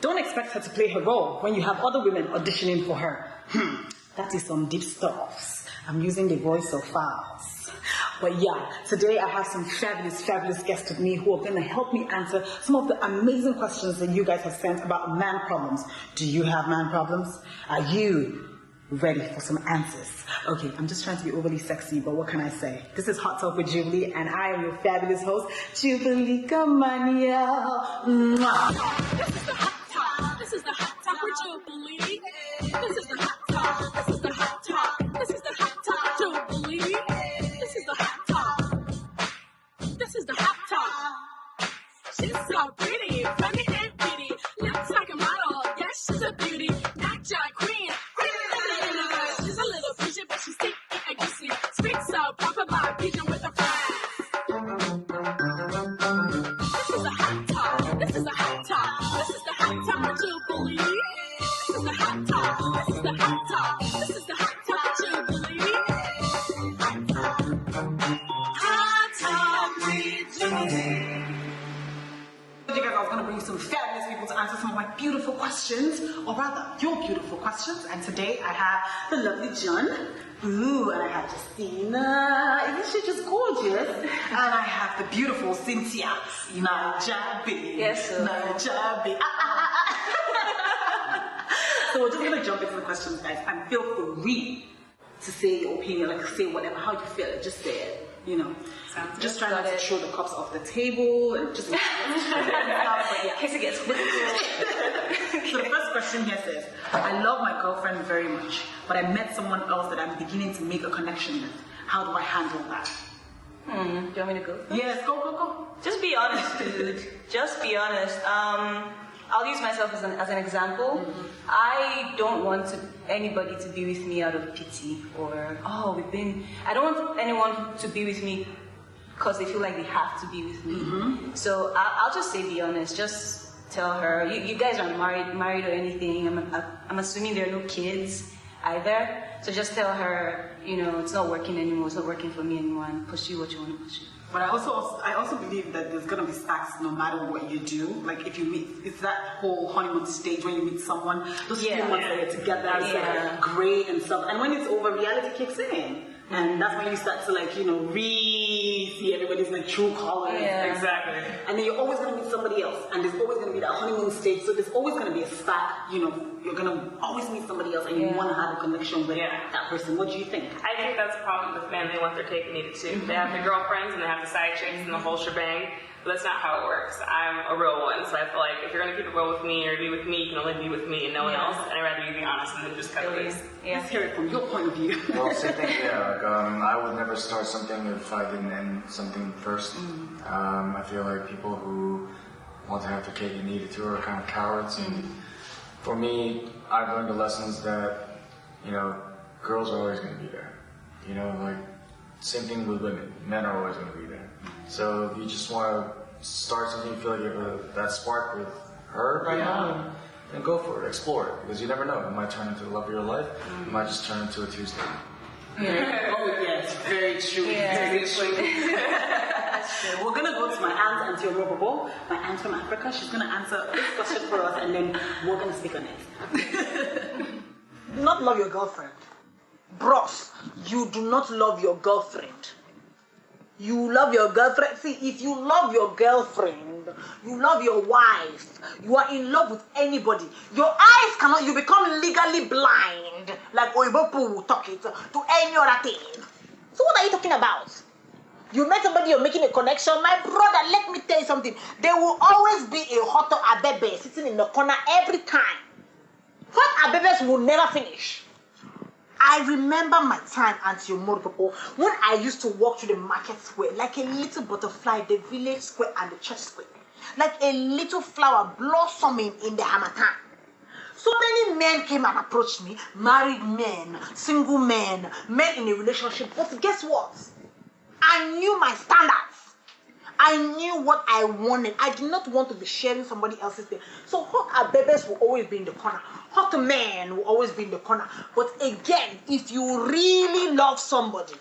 Don't expect her to play her role when you have other women auditioning for her. That is some deep stuff. I'm using the voice of files. But yeah, today I have some fabulous guests with me who are going to help me answer some of the amazing questions that you guys have sent about man problems. Do you have man problems? Are you ready for some answers? Okay, I'm just trying to be overly sexy, but what can I say? This is Hot Talk with Jubilee, and I am your fabulous host, Jubilee Gamaniel. This is the Hot Talk. This is the Hot Talk with Jubilee. This is the Hot Talk. This is the Hot Talk. This is the Hot Talk, Jubilee. This is the Hot Talk. This is the Hot Talk. She's so pretty, funny and witty. Looks like a model, yes, she's a beauty. Not your queen. She's a little bitchy, but she's thick and juicy. Speaks so proper about beating with a friend. This is the Hot Talk. This is the Hot Talk. This is the Hot Talk with Jubilee. This is the Hot Talk. This is the Hot Talk. This is the Hot Talk with Jubilee. Hot Talk with Jubilee. You guys, I was going to bring you some fabulous people to answer some of my beautiful questions, or rather, your beautiful questions. And today I have the lovely John. Ooh, and I have Jaseena. Isn't she just gorgeous? And I have the beautiful Cynthia. Dieyi. Yes, sir. Dieyi. So we're just going to jump into the questions, guys. And feel free to say your opinion, like say whatever, how you feel. Just say it. You know, just try not to throw the cups off the table and just in case it gets difficult. So the first question here says, I love my girlfriend very much, but I met someone else that I'm beginning to make a connection with. How do I handle that? Do you want me to go? Yes, go. Just be honest, dude. Just be honest. I'll use myself as an example. Mm-hmm. I don't want anybody to be with me out of pity or, I don't want anyone to be with me because they feel like they have to be with me. Mm-hmm. So I'll just say be honest. Just tell her, you guys aren't married or anything. I'm assuming there are no kids either. So just tell her, it's not working anymore. It's not working for me anymore, and pursue what you want to pursue. But I also believe that there's gonna be sparks no matter what you do. Like if you meet, it's that whole honeymoon stage when you meet someone, those few months that you're together, it's like great and stuff. And when it's over, reality kicks in. And that's when you start to see everybody's true colors. Yeah. Exactly. And then you're always gonna meet somebody else, and there's always gonna be that honeymoon stage. So there's always gonna be a spark. You're gonna always meet somebody else, and you want to have a connection with that person. What do you think? I think that's a problem with men. They want their cake and eat it too. They have the girlfriends and they have the side chicks and the whole shebang. But that's not how it works. I'm a real one, so I feel like if you're gonna keep it real with me or be with me, you can only be with me and no one else. And I'd rather you be honest and then just cut this. Let's hear it from your point of view. Well, same thing. I would never start something if I didn't end something first. I feel like people who want to have their cake and eat it too are kind of cowards. And for me, I've learned the lessons that girls are always going to be there. Same thing with women. Men are always going to be there. So if you just want to start something, you feel like you have that spark with her right now, then go for it. Explore it. Because you never know. It might turn into the love of your life. It might just turn into a Tuesday. Yes, very true. Very true. That's true. We're going to go to my aunt, Auntie Orobobo, my aunt from Africa. She's going to answer this question for us, and then we're going to speak on it. Do not love your girlfriend. Bros, you do not love your girlfriend. You love your girlfriend. See, if you love your girlfriend, you love your wife, you are in love with anybody. Your eyes cannot, you become legally blind, like Oibopu will talk it, to any other thing. So what are you talking about? You met somebody, you're making a connection. My brother, let me tell you something. There will always be a Hoto Abebe sitting in the corner every time. Hot Abebes will never finish. I remember my time, Auntie Omoropopo, when I used to walk through the market square like a little butterfly, the village square and the church square, like a little flower blossoming in the Hamatan. So many men came and approached me, married men, single men, men in a relationship. But guess what? I knew my standards. I knew what I wanted. I did not want to be sharing somebody else's thing. So hot abebes will always be in the corner. Hot men will always be in the corner. But again, if you really love somebody,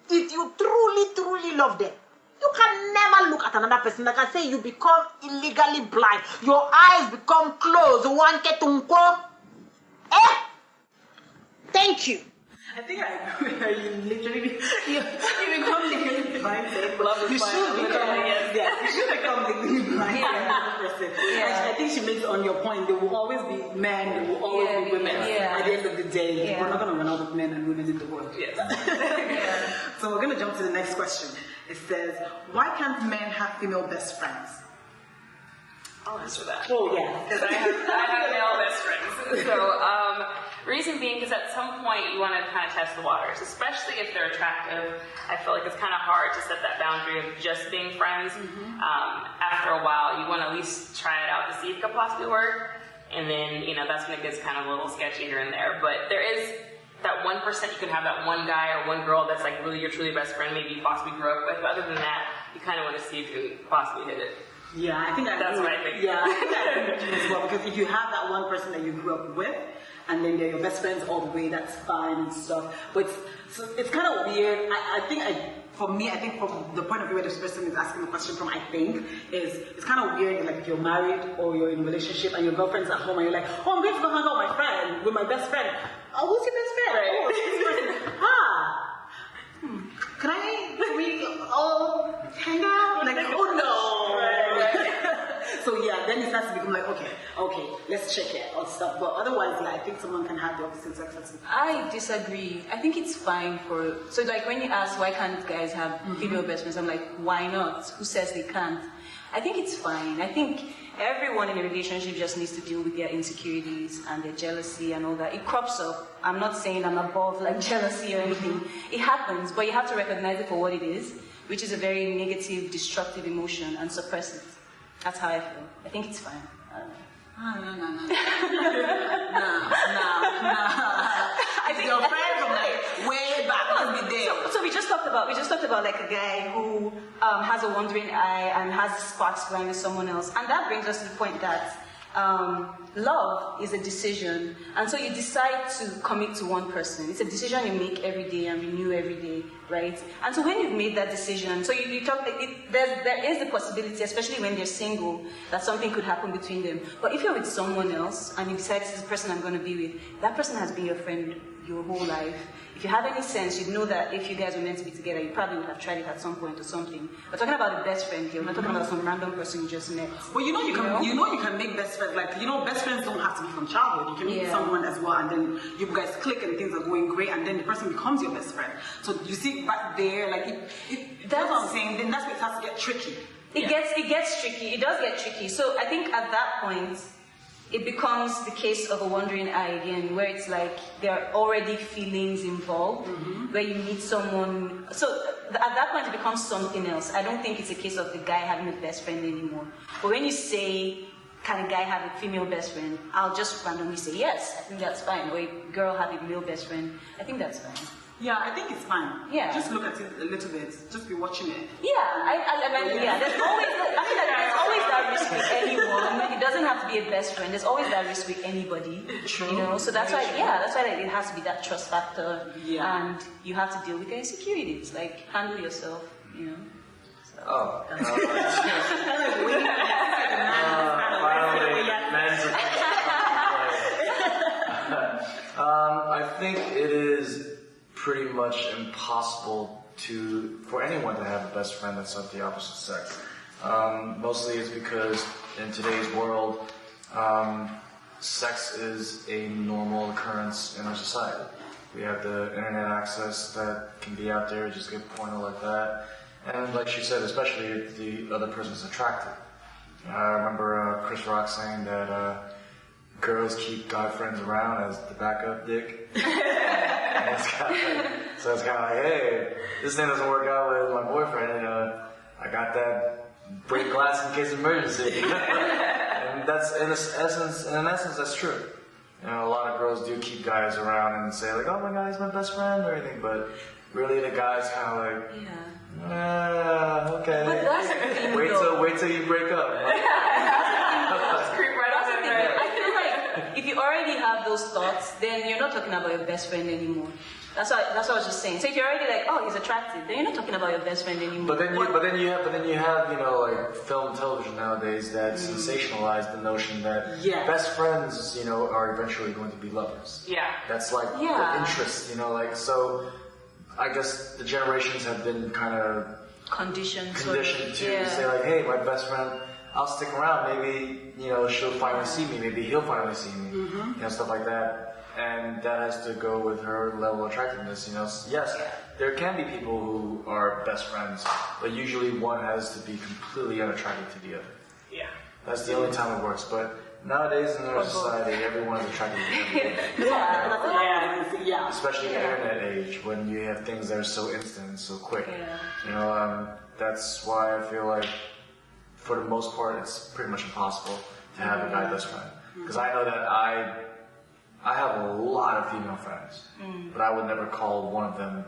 if you truly, truly love them, You can never look at another person. Like I say, you become illegally blind. Your eyes become closed. One ketunko. Thank you. I think I agree with her. You literally, you become legally blind. You should become legally blind. I think she makes on your point. There will always be men, there will always be women. At the end of the day, we're not going to run out of men and women in the world. So we're going to jump to the next question. It says, why can't men have female best friends? I'll answer that. Oh, yeah. Because I have male best friends. So, reason being, because at some point you want to kind of test the waters, especially if they're attractive. I feel like it's kind of hard to set that boundary of just being friends. After a while, you want to at least try it out to see if it could possibly work. And then, that's when it gets kind of a little sketchy here and there. But there is that 1% you can have that one guy or one girl that's like really your truly best friend, maybe you possibly grew up with. But other than that, you kind of want to see if you can possibly hit it. Yeah, I think that's what I think. Yeah, I think I agree with you as well, because if you have that one person that you grew up with, and then they're your best friends all the way, that's fine and stuff. But it's kind of weird. I think from the point of view where this person is asking the question from, it's kind of weird. Like if you're married or you're in a relationship and your girlfriend's at home and you're like, oh, I'm going to go hang out with my best friend. Oh, who's your best friend? Right. Oh, it's this person. Can we all hang out? Like, oh no. So yeah, then it starts to become like, okay, let's check it or stuff. But otherwise, I think someone can have the opposite sex. I disagree. I think it's fine so like when you ask why can't guys have female best friends, I'm like, why not? Who says they can't? I think it's fine. I think everyone in a relationship just needs to deal with their insecurities and their jealousy and all that. It crops up. I'm not saying I'm above like jealousy or anything. It happens, but you have to recognize it for what it is, which is a very negative, destructive emotion, and suppress it. That's how I feel. I think it's fine. No. I think your friend from like way back must be there. So we just talked about like a guy who has a wandering eye and has sparks flying with someone else, and that brings us to the point that love is a decision, and so you decide to commit to one person. It's a decision you make every day and renew every day, right? And so when you've made that decision, so you talk, there is the possibility, especially when they're single, that something could happen between them. But if you're with someone else and you decide this is the person I'm going to be with, that person has been your friend your whole life. If you have any sense, you'd know that if you guys were meant to be together, you probably would have tried it at some point or something. We're talking about the best friend here. We're not talking about some random person you just met. Well, you can make best friends. Like, best friends don't have to be from childhood. You can meet someone as well, and then you guys click and things are going great, and then the person becomes your best friend. So you see right there, like that's what I'm saying. Then that's where it starts to get tricky. It gets tricky. It does get tricky. So I think at that point, it becomes the case of a wandering eye again, where it's like there are already feelings involved, where you meet someone. So at that point, it becomes something else. I don't think it's a case of the guy having a best friend anymore. But when you say, can a guy have a female best friend, I'll just randomly say, yes, I think that's fine. Or a girl have a male best friend, I think that's fine. Yeah, I think it's fine. Yeah. Just look at it a little bit. Just be watching it. Yeah, there's always that risk with anyone. It doesn't have to be a best friend. There's always that risk with anybody. True. So that's why it has to be that trust factor. Yeah. And you have to deal with your insecurities. Like, handle yourself, So. I think it is pretty much impossible for anyone to have a best friend that's of the opposite sex. Mostly it's because in today's world, sex is a normal occurrence in our society. We have the internet access that can be out there, just get porno like that. And like she said, especially if the other person's attractive. I remember Chris Rock saying that girls keep guy friends around as the backup dick. And it's kind of like, hey, this thing doesn't work out with my boyfriend, and I got that break glass in case of emergency. And that's in essence, that's true. A lot of girls do keep guys around and say like, oh my God, he's my best friend or anything, but really the guy's kind of like, okay. But that's the thing, wait till you break up. I feel like if you already have those thoughts, then you're not talking about your best friend anymore. That's what I was just saying. So if you're already like, oh, he's attractive, then you're not talking about your best friend anymore. But then you have, like film, television nowadays that sensationalize the notion that best friends, are eventually going to be lovers. Yeah. That's like the interest, like so. I guess the generations have been kind of conditioned to say like, hey, my best friend, I'll stick around. Maybe she'll finally see me. Maybe he'll finally see me. Stuff like that. And that has to go with her level of attractiveness. Yes, there can be people who are best friends, but usually one has to be completely unattracted to the other. Yeah. That's the only time it works. But nowadays in our society, everyone is attracted to everyone. Especially in the internet age, when you have things that are so instant and so quick. That's why I feel like, for the most part, it's pretty much impossible to have a guy best friend. Because I know that I have a lot of female friends, but I would never call one of them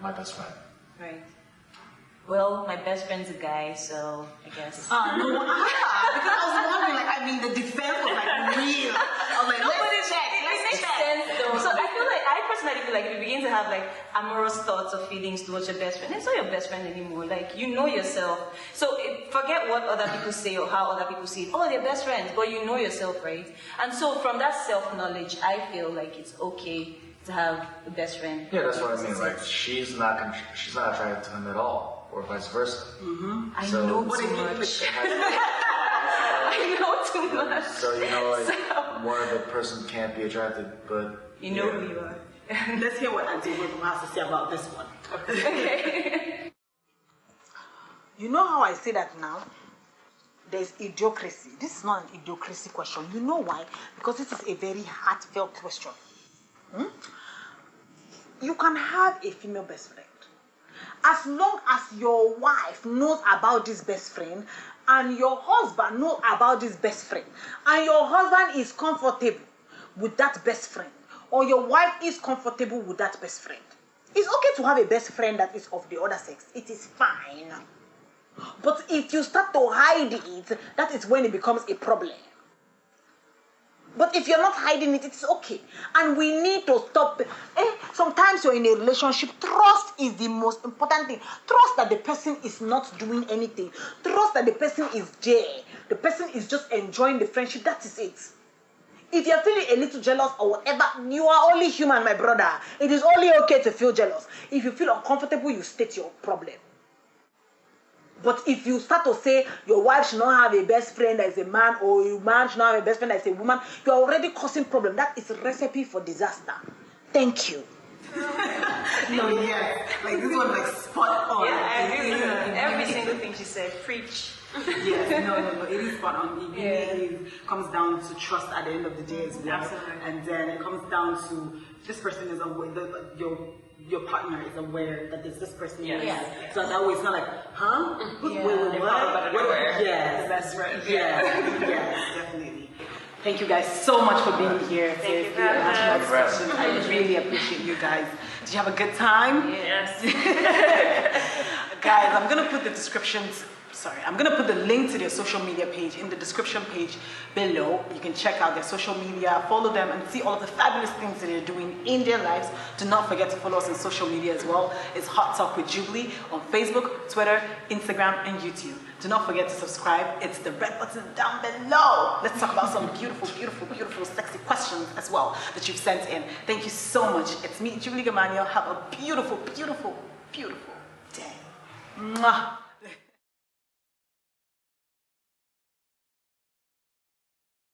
my best friend. Right. Well, my best friend's a guy, so I guess. Because I was wondering, the defense was real. I was like, let's check. It makes sense though. So I personally feel like if you begin to have amorous thoughts or feelings towards your best friend, it's not your best friend anymore. You know yourself. So forget what other people say or how other people see it. Oh, they're best friends, but you know yourself, right? And so from that self-knowledge, I feel like it's okay to have a best friend. Yeah, that's what I mean. She's not attracted to him at all, or vice versa. I know too much. I know too much. So one of the person can't be attracted, but you know who you are. Let's hear what Auntie William has to say about this one. Okay. You know how I say that now? There's idiocracy. This is not an idiocracy question. You know why? Because this is a very heartfelt question. You can have a female best friend. As long as your wife knows about this best friend and your husband knows about this best friend and your husband is comfortable with that best friend or your wife is comfortable with that best friend. It's okay to have a best friend that is of the other sex. It is fine. But if you start to hide it, that is when it becomes a problem. But if you're not hiding it, it's okay. And we need to stop. Sometimes you're in a relationship. Trust is the most important thing. Trust that the person is not doing anything. Trust that the person is there. The person is just enjoying the friendship. That is it. If you're feeling a little jealous or whatever, you are only human, my brother. It is only okay to feel jealous. If you feel uncomfortable, you state your problem. But if you start to say your wife should not have a best friend as a man or your man should not have a best friend as a woman, you're already causing problem. That is a recipe for disaster. Thank you. No, yes. This one spot on. Yeah, I agree with her. Every single thing she said, preach. Yes, no, it is spot on. It comes down to trust at the end of the day as well. Absolutely. And then it comes down to this person is aware, your partner is aware that there's this person. Yes. So that way it's not like, huh? Yeah. Wait, what? Yes. That's right. Yes, definitely. Thank you guys so much for being here. Thank you very much. I really appreciate you guys. Did you have a good time? Yes. Guys, I'm gonna put the link to their social media page in the description page below. You can check out their social media, follow them, and see all of the fabulous things that they're doing in their lives. Do not forget to follow us on social media as well. It's Hot Talk with Jubilee on Facebook, Twitter, Instagram, and YouTube. Do not forget to subscribe. It's the red button down below. Let's talk about some beautiful, beautiful, beautiful, sexy questions as well that you've sent in. Thank you so much. It's me, Jubilee Gamaniel. Have a beautiful, beautiful, beautiful day. Mwah.